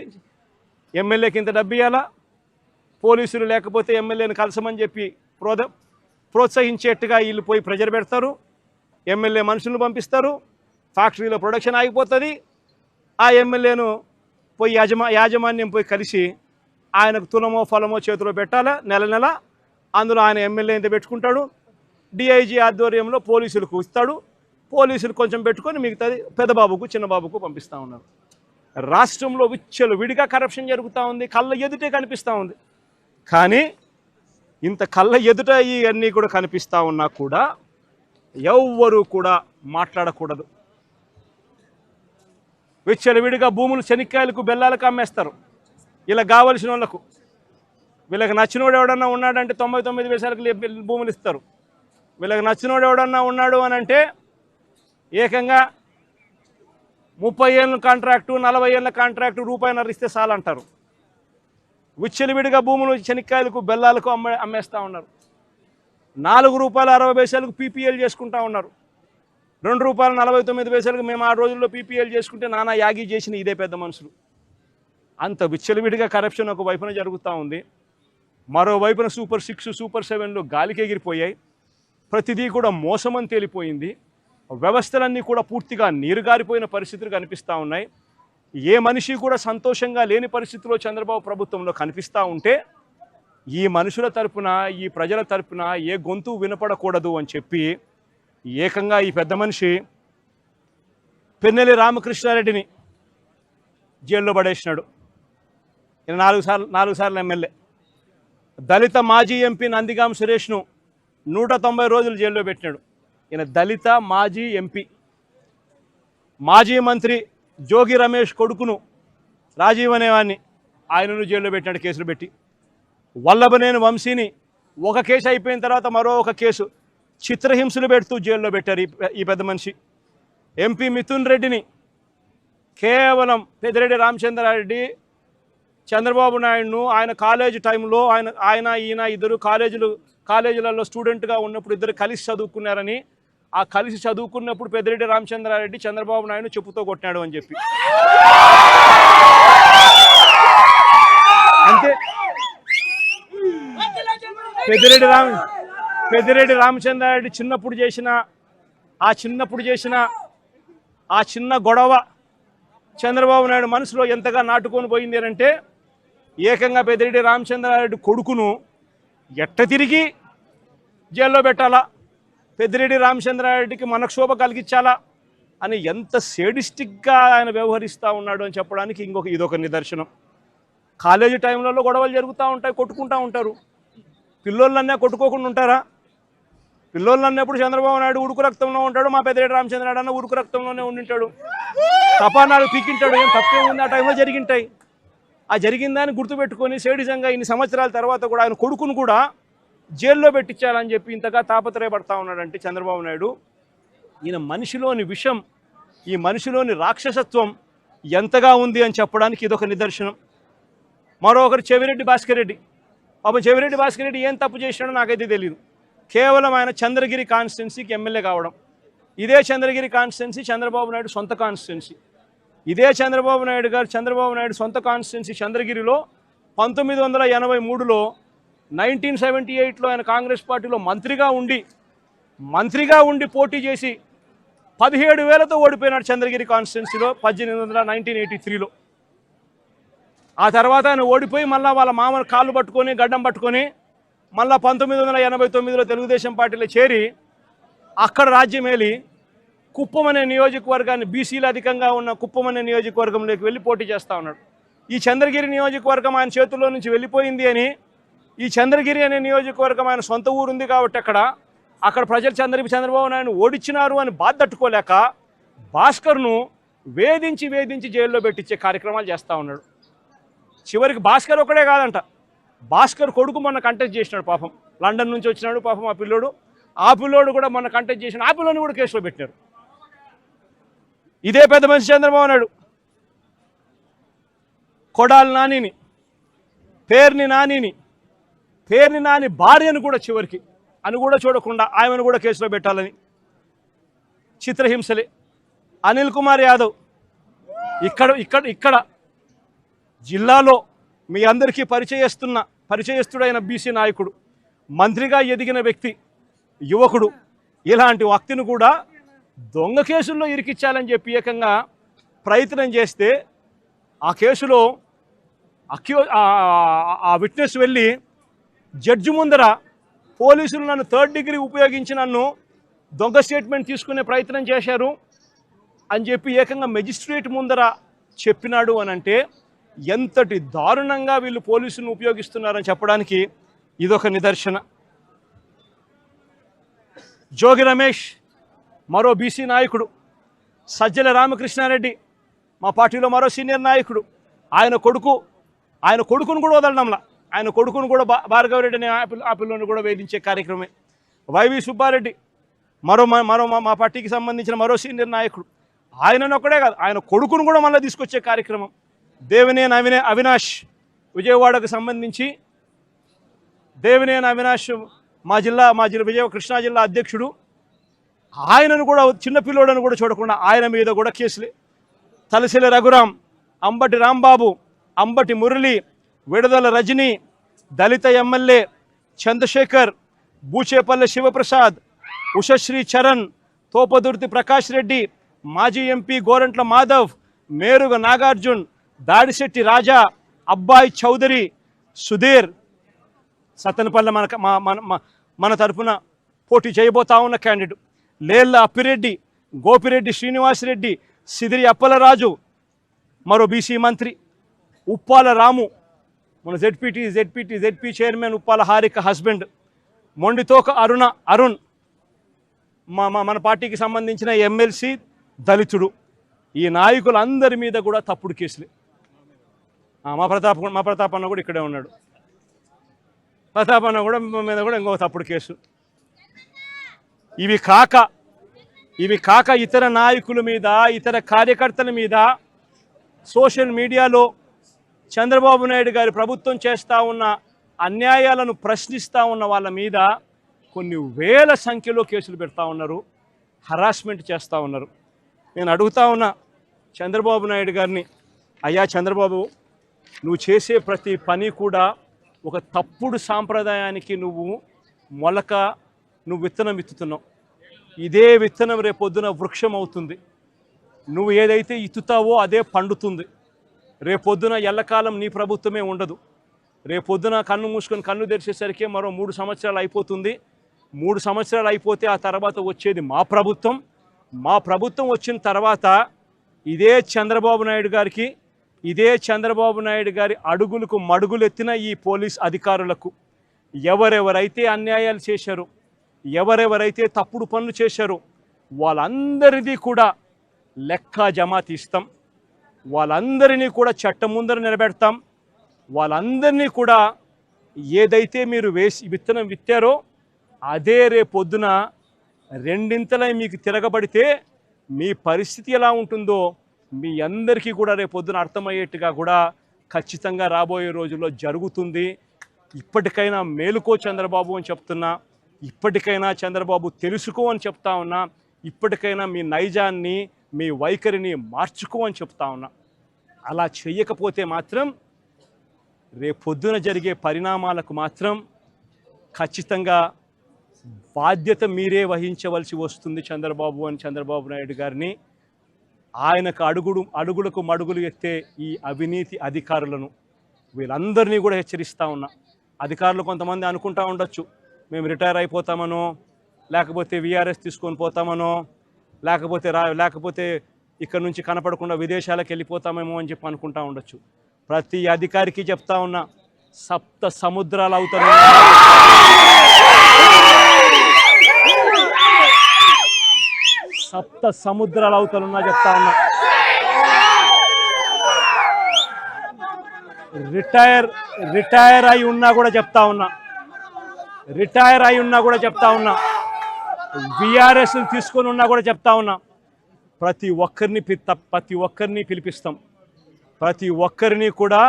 ఎమ్మెల్యేకి ఇంత డబ్బు ఇవ్వాలా, పోలీసులు లేకపోతే ఎమ్మెల్యేని కలసమని చెప్పి ప్రోత్సహించేట్టుగా వీళ్ళు పోయి ప్రెజర్ పెడతారు, ఎమ్మెల్యే మనుషులను పంపిస్తారు, ఫ్యాక్టరీలో ప్రొడక్షన్ ఆగిపోతుంది, ఆ ఎమ్మెల్యేను పోయి యాజమాన్యం పోయి కలిసి ఆయనకు తులమో ఫలమో చేతిలో పెట్టాలా నెల నెల, అందులో ఆయన ఎమ్మెల్యే ఇంత పెట్టుకుంటాడు, డిఐజీ ఆధ్వర్యంలో పోలీసులకు ఇస్తాడు, పోలీసులు కొంచెం పెట్టుకొని మిగతాది పెద్దబాబుకు చిన్నబాబుకు పంపిస్తూ ఉన్నారు. రాష్ట్రంలో విచ్చలు విడిగా కరప్షన్ జరుగుతూ ఉంది, కళ్ళ ఎదుటే కనిపిస్తూ ఉంది. కానీ ఇంత కళ్ళ ఎదుట ఇవన్నీ కూడా కనిపిస్తూ ఉన్నా కూడా ఎవ్వరూ కూడా మాట్లాడకూడదు. విచ్చలవిడిగా భూములు శనిక్కాయలకు బెల్లాలకు అమ్మేస్తారు ఇలా కావలసిన వాళ్ళకు. వీళ్ళకి నచ్చినోడు ఎవడన్నా ఉన్నాడంటే 99 పైసలకు భూములు ఇస్తారు. వీళ్ళకి నచ్చినోడు ఎవడన్నా ఉన్నాడు అని అంటే ఏకంగా 30 ఏళ్ళ కాంట్రాక్టు, 40 ఏళ్ళ కాంట్రాక్టు, ₹1.5 ఇస్తే చాలంటారు. విచ్చలవిడిగా భూములు శనిక్కాయలకు బెల్లాలకు అమ్మేస్తూ ఉన్నారు. ₹4.60 పీపీఎల్ చేసుకుంటా ఉన్నారు. ₹2.49 మేము ఆ రోజుల్లో పీపీఎల్ చేసుకుంటే నానా యాగి చేసిన ఇదే పెద్ద మనుషులు. అంత విచ్చలవిడిగా కరప్షన్ ఒక వైపున జరుగుతూ ఉంది. మరోవైపున సూపర్ 6, సూపర్ 7లు గాలికి ఎగిరిపోయాయి. ప్రతిదీ కూడా మోసమని తేలిపోయింది. వ్యవస్థలన్నీ కూడా పూర్తిగా నీరుగారిపోయిన పరిస్థితులు కనిపిస్తూ ఉన్నాయి. ఏ మనిషి కూడా సంతోషంగా లేని పరిస్థితిలో చంద్రబాబు ప్రభుత్వంలో కనిపిస్తూ ఉంటే ఈ మనుషుల తరపున, ఈ ప్రజల తరపున ఏ గొంతు వినపడకూడదు అని చెప్పి ఏకంగా ఈ పెద్ద మనిషి పెన్నెల్లి రామకృష్ణారెడ్డిని జైల్లో పడేసినాడు. ఈయన 4 సార్లు ఎమ్మెల్యే. దళిత మాజీ ఎంపీ నందిగాం సురేష్ను 190 రోజులు జైల్లో పెట్టినాడు. ఈయన దళిత మాజీ ఎంపీ. మాజీ మంత్రి జోగి రమేష్ కొడుకును రాజీవ్ అనేవాడిని ఆయనను జైల్లో పెట్టినాడు కేసులు పెట్టి. వల్లభనేని వంశీని ఒక కేసు అయిపోయిన తర్వాత మరో ఒక కేసు చిత్రహింసలు పెడుతూ జైల్లో పెట్టారు ఈ పెద్ద మనిషి. ఎంపీ మిథున్ రెడ్డిని కేవలం పెద్దిరెడ్డి రామచంద్రారెడ్డి చంద్రబాబు నాయుడును ఆయన కాలేజ్ టైంలో ఈయన ఇద్దరు కాలేజీలలో స్టూడెంట్గా ఉన్నప్పుడు ఇద్దరు కలిసి చదువుకున్నారని, ఆ కలిసి చదువుకున్నప్పుడు పెద్దిరెడ్డి రామచంద్రారెడ్డి చంద్రబాబు నాయుడు చెప్పుతో కొట్టినాడు అని చెప్పి. అంతే. పెద్దిరెడ్డి రామచంద్రారెడ్డి చిన్నప్పుడు చేసిన ఆ చిన్న గొడవ చంద్రబాబు నాయుడు మనసులో ఎంతగా నాటుకొని పోయింది అంటే ఏకంగా పెద్దిరెడ్డి రామచంద్రారెడ్డి కొడుకును ఎట్ట తిరిగి జైల్లో పెట్టాలా, పెద్దిరెడ్డి రామచంద్రారెడ్డికి మనక్షోభ కలిగించాలా అని ఎంత సేడిస్టిక్గా ఆయన వ్యవహరిస్తూ ఉన్నాడు అని చెప్పడానికి ఇదొక నిదర్శనం. కాలేజీ టైంలలో గొడవలు జరుగుతూ ఉంటాయి, కొట్టుకుంటూ ఉంటారు. పిల్లోళ్ళన్నా కొట్టుకోకుండా ఉంటారా? పిల్లోళ్ళు అన్నప్పుడు చంద్రబాబు నాయుడు ఉడుకు రక్తంలో ఉంటాడు, మా పెద్దిరెడ్డి రామచంద్రనాయుడు అన్న ఉడుకు రక్తంలోనే ఉండింటాడు. తపానాలు పీకింటాడు. ఏం తప్పే ఉంది? ఆ టైంలో జరిగింటాయి. ఆ జరిగిందాన్ని గుర్తుపెట్టుకొని సేడిజంగా ఇన్ని సంవత్సరాల తర్వాత కూడా ఆయన కొడుకును కూడా జైల్లో పెట్టించాలని చెప్పి ఇంతగా తాపత్రయపడతా ఉన్నాడంటే చంద్రబాబు నాయుడు. ఈయన మనిషిలోని విషం, ఈ మనిషిలోని రాక్షసత్వం ఎంతగా ఉంది అని చెప్పడానికి ఇదొక నిదర్శనం. మరొకరు చెవిరెడ్డి భాస్కర్ రెడ్డి. పాపం చెవిరెడ్డి భాస్కర్ రెడ్డి ఏం తప్పు చేసినాడో నాకైతే తెలియదు. కేవలం ఆయన చంద్రగిరి కాన్స్టిట్యున్సీకి ఎమ్మెల్యే కావడం. ఇదే చంద్రగిరి కాన్స్టిట్యున్సీ చంద్రబాబు నాయుడు సొంత కాన్స్టిట్యున్సీ. ఇదే చంద్రబాబు నాయుడు సొంత కాన్స్టిట్యున్సీ చంద్రగిరిలో 1983లో 1978లో ఆయన కాంగ్రెస్ పార్టీలో మంత్రిగా ఉండి పోటీ చేసి 17,000తో ఓడిపోయినాడు చంద్రగిరి కాన్స్టిట్యున్సీలో 1983లో. ఆ తర్వాత ఆయన ఓడిపోయి మళ్ళీ వాళ్ళ మామూలు కాళ్ళు పట్టుకొని గడ్డం పట్టుకొని మళ్ళీ 1989లో తెలుగుదేశం పార్టీలో చేరి అక్కడ రాజ్యమేలి కుప్పం అనే నియోజకవర్గాన్ని, బీసీలు అధికంగా ఉన్న కుప్పం అనే నియోజకవర్గంలోకి వెళ్ళి పోటీ చేస్తూ ఉన్నాడు. ఈ చంద్రగిరి నియోజకవర్గం ఆయన చేతుల్లో నుంచి వెళ్ళిపోయింది అని, ఈ చంద్రగిరి అనే నియోజకవర్గం ఆయన సొంత ఊరుంది కాబట్టి అక్కడ ప్రజలు చంద్రబాబు నాయుడు ఓడించినారు అని బాధ తట్టుకోలేక భాస్కర్ను వేధించి జైల్లో పెట్టించే కార్యక్రమాలు చేస్తూ ఉన్నాడు. చివరికి భాస్కర్ ఒకడే కాదంట, భాస్కర్ కొడుకు మొన్న కంటెస్ట్ చేసినాడు. పాపం లండన్ నుంచి వచ్చినాడు పాపం ఆ పిల్లోడు కూడా మొన్న కంటెస్ట్ చేసినాడు. ఆ పిల్లోని కూడా కేసులో పెట్టినారు. ఇదే పెద్ద మనిషి చంద్రబాబు నాయుడు కొడాలి నానిని, పేర్ని నాని భార్యను కూడా చివరికి అని కూడా చూడకుండా ఆమెను కూడా కేసులో పెట్టాలని చిత్రహింసలే. అనిల్ కుమార్ యాదవ్ ఇక్కడ జిల్లాలో మీ అందరికీ పరిచయస్తుడైన బీసీ నాయకుడు, మంత్రిగా ఎదిగిన వ్యక్తి, యువకుడు, ఇలాంటి వ్యక్తిని కూడా దొంగ కేసుల్లో ఇరికించాలని చెప్పి ఏకంగా ప్రయత్నం చేస్తే ఆ కేసులో ఆ విట్నెస్ వెళ్ళి జడ్జి ముందర పోలీసులు నన్ను 3rd డిగ్రీ ఉపయోగించి నన్ను దొంగ స్టేట్మెంట్ తీసుకునే ప్రయత్నం చేశారు అని చెప్పి ఏకంగా మెజిస్ట్రేట్ ముందర చెప్పినాడు అని అంటే ఎంతటి దారుణంగా వీళ్ళు పోలీసులను ఉపయోగిస్తున్నారని చెప్పడానికి ఇదొక నిదర్శన. జోగి రమేష్ మరో బీసీ నాయకుడు, సజ్జల రామకృష్ణారెడ్డి మా పార్టీలో మరో సీనియర్ నాయకుడు, ఆయన కొడుకును కూడా వదలడంలా, ఆయన కొడుకును కూడా భార్గవరెడ్డి అనే ఆ పిల్లని కూడా వేధించే కార్యక్రమే. వైవి సుబ్బారెడ్డి మరో మా పార్టీకి సంబంధించిన మరో సీనియర్ నాయకుడు, ఆయనను ఒక్కడే కాదు ఆయన కొడుకును కూడా మళ్ళీ తీసుకొచ్చే కార్యక్రమం. దేవినేని అవినాష్ విజయవాడకు సంబంధించి దేవినేని అవినాష్ మా జిల్లా కృష్ణా జిల్లా అధ్యక్షుడు, ఆయనను కూడా చిన్నపిల్లోడని కూడా చూడకుండా ఆయన మీద కూడా కేసులే. తలసిల రఘురాం, అంబటి రాంబాబు, అంబటి మురళి, విడుదల రజని, దళిత ఎమ్మెల్యే చంద్రశేఖర్, బూచేపల్లె శివప్రసాద్, ఉషశ్రీ చరణ్, తోపదుర్తి ప్రకాష్ రెడ్డి, మాజీ ఎంపీ గోరంట్ల మాధవ్, మేరుగ నాగార్జున్, దాడిశెట్టి రాజా, అబ్బాయి చౌదరి, సుధీర్, సత్తెనపల్లి మన తరఫున పోటీ చేయబోతా ఉన్న క్యాండిడేట్, లేళ్ల అప్పిరెడ్డి, గోపిరెడ్డి శ్రీనివాసరెడ్డి, సిదిరి అప్పలరాజు, మరో బీసీ మంత్రి ఉప్పాల రాము, మన ZP chairman Uppala Harika husband, Mondithoka Arun మన పార్టీకి సంబంధించిన ఎమ్మెల్సీ దళితుడు. ఈ నాయకులందరి మీద కూడా తప్పుడు కేసులే. మా ప్రతాప్ అన్న కూడా ఇక్కడే ఉన్నాడు. ప్రతాప్ అన్న కూడా మీద కూడా ఇంకో తప్పుడు కేసు. ఇవి కాక ఇతర నాయకుల మీద, ఇతర కార్యకర్తల మీద సోషల్ మీడియాలో చంద్రబాబు నాయుడు గారి ప్రభుత్వం చేస్తూ ఉన్న అన్యాయాలను ప్రశ్నిస్తూ ఉన్న వాళ్ళ మీద కొన్ని వేల సంఖ్యలో కేసులు పెడతా ఉన్నారు, హరాస్మెంట్ చేస్తూ ఉన్నారు. నేను అడుగుతా ఉన్నా చంద్రబాబు నాయుడు గారిని, అయ్యా చంద్రబాబు, నువ్వు చేసే ప్రతి పని కూడా ఒక తప్పుడు సాంప్రదాయానికి నువ్వు విత్తనం విత్తుతున్నావు. ఇదే విత్తనం రేపొద్దున వృక్షం అవుతుంది. నువ్వు ఏదైతే ఇత్తుతావో అదే పండుతుంది. రేపొద్దున ఎల్లకాలం నీ ప్రభుత్వమే ఉండదు. రేపొద్దున కన్ను మూసుకొని కన్ను తెరిచేసరికి మరో 3 సంవత్సరాలు అయిపోతుంది. 3 సంవత్సరాలు అయిపోతే ఆ తర్వాత వచ్చేది మా ప్రభుత్వం. మా ప్రభుత్వం వచ్చిన తర్వాత ఇదే చంద్రబాబు నాయుడు గారి అడుగులకు మడుగులెత్తిన ఈ పోలీస్ అధికారులకు ఎవరెవరైతే అన్యాయాలు చేశారో, ఎవరెవరైతే తప్పుడు పనులు చేశారో వాళ్ళందరిది కూడా లెక్క జమా తీస్తాం. వాళ్ళందరినీ కూడా చట్టం ముందర నిలబెడతాం. వాళ్ళందరినీ కూడా ఏదైతే మీరు విత్తనం విత్తారో అదే రేపొద్దున రెండింతలై మీకు తిరగబడితే మీ పరిస్థితి ఎలా ఉంటుందో మీ అందరికీ కూడా రేపు పొద్దున అర్థమయ్యేట్టుగా కూడా ఖచ్చితంగా రాబోయే రోజుల్లో జరుగుతుంది. ఇప్పటికైనా మేలుకో చంద్రబాబు అని చెప్తున్నా, ఇప్పటికైనా చంద్రబాబు తెలుసుకో అని చెప్తా ఉన్నా, ఇప్పటికైనా మీ నైజాన్ని మీ వైఖరిని మార్చుకో అని చెప్తా ఉన్నా. అలా చెయ్యకపోతే మాత్రం రేపు పొద్దున జరిగే పరిణామాలకు మాత్రం ఖచ్చితంగా బాధ్యత మీరే వహించవలసి వస్తుంది చంద్రబాబు నాయుడు గారిని. ఆయనకు అడుగులకు మడుగులు ఎత్తే ఈ అవినీతి అధికారులను వీళ్ళందరినీ కూడా హెచ్చరిస్తూ ఉన్నా. అధికారులు కొంతమంది అనుకుంటా ఉండొచ్చు, మేము రిటైర్ అయిపోతామనో, లేకపోతే విఆర్ఎస్ తీసుకొని పోతామనో, లేకపోతే ఇక్కడ నుంచి కనపడకుండా విదేశాలకు వెళ్ళిపోతామేమో అని చెప్పి అనుకుంటా ఉండొచ్చు. ప్రతి అధికారికి చెప్తా ఉన్నా, సప్త సముద్రాలు అవుతారు, సప్త సముద్రాలు అవుతారున్నా చెప్తా ఉన్నా. రిటైర్ అయి ఉన్నా కూడా చెప్తా ఉన్నా, విఆర్ఎస్ తీసుకొని ఉన్నా కూడా చెప్తా ఉన్నా. ప్రతి ఒక్కరిని పిలిపిస్తాం. ప్రతి ఒక్కరిని కూడా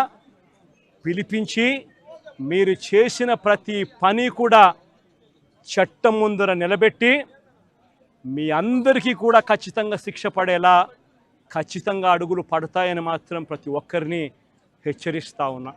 పిలిపించి మీరు చేసిన ప్రతి పని కూడా చట్టం ముందర నిలబెట్టి మీ అందరికీ కూడా ఖచ్చితంగా శిక్ష పడేలా ఖచ్చితంగా అడుగులు పడతాయని మాత్రం ప్రతి ఒక్కరిని హెచ్చరిస్తా ఉన్నా.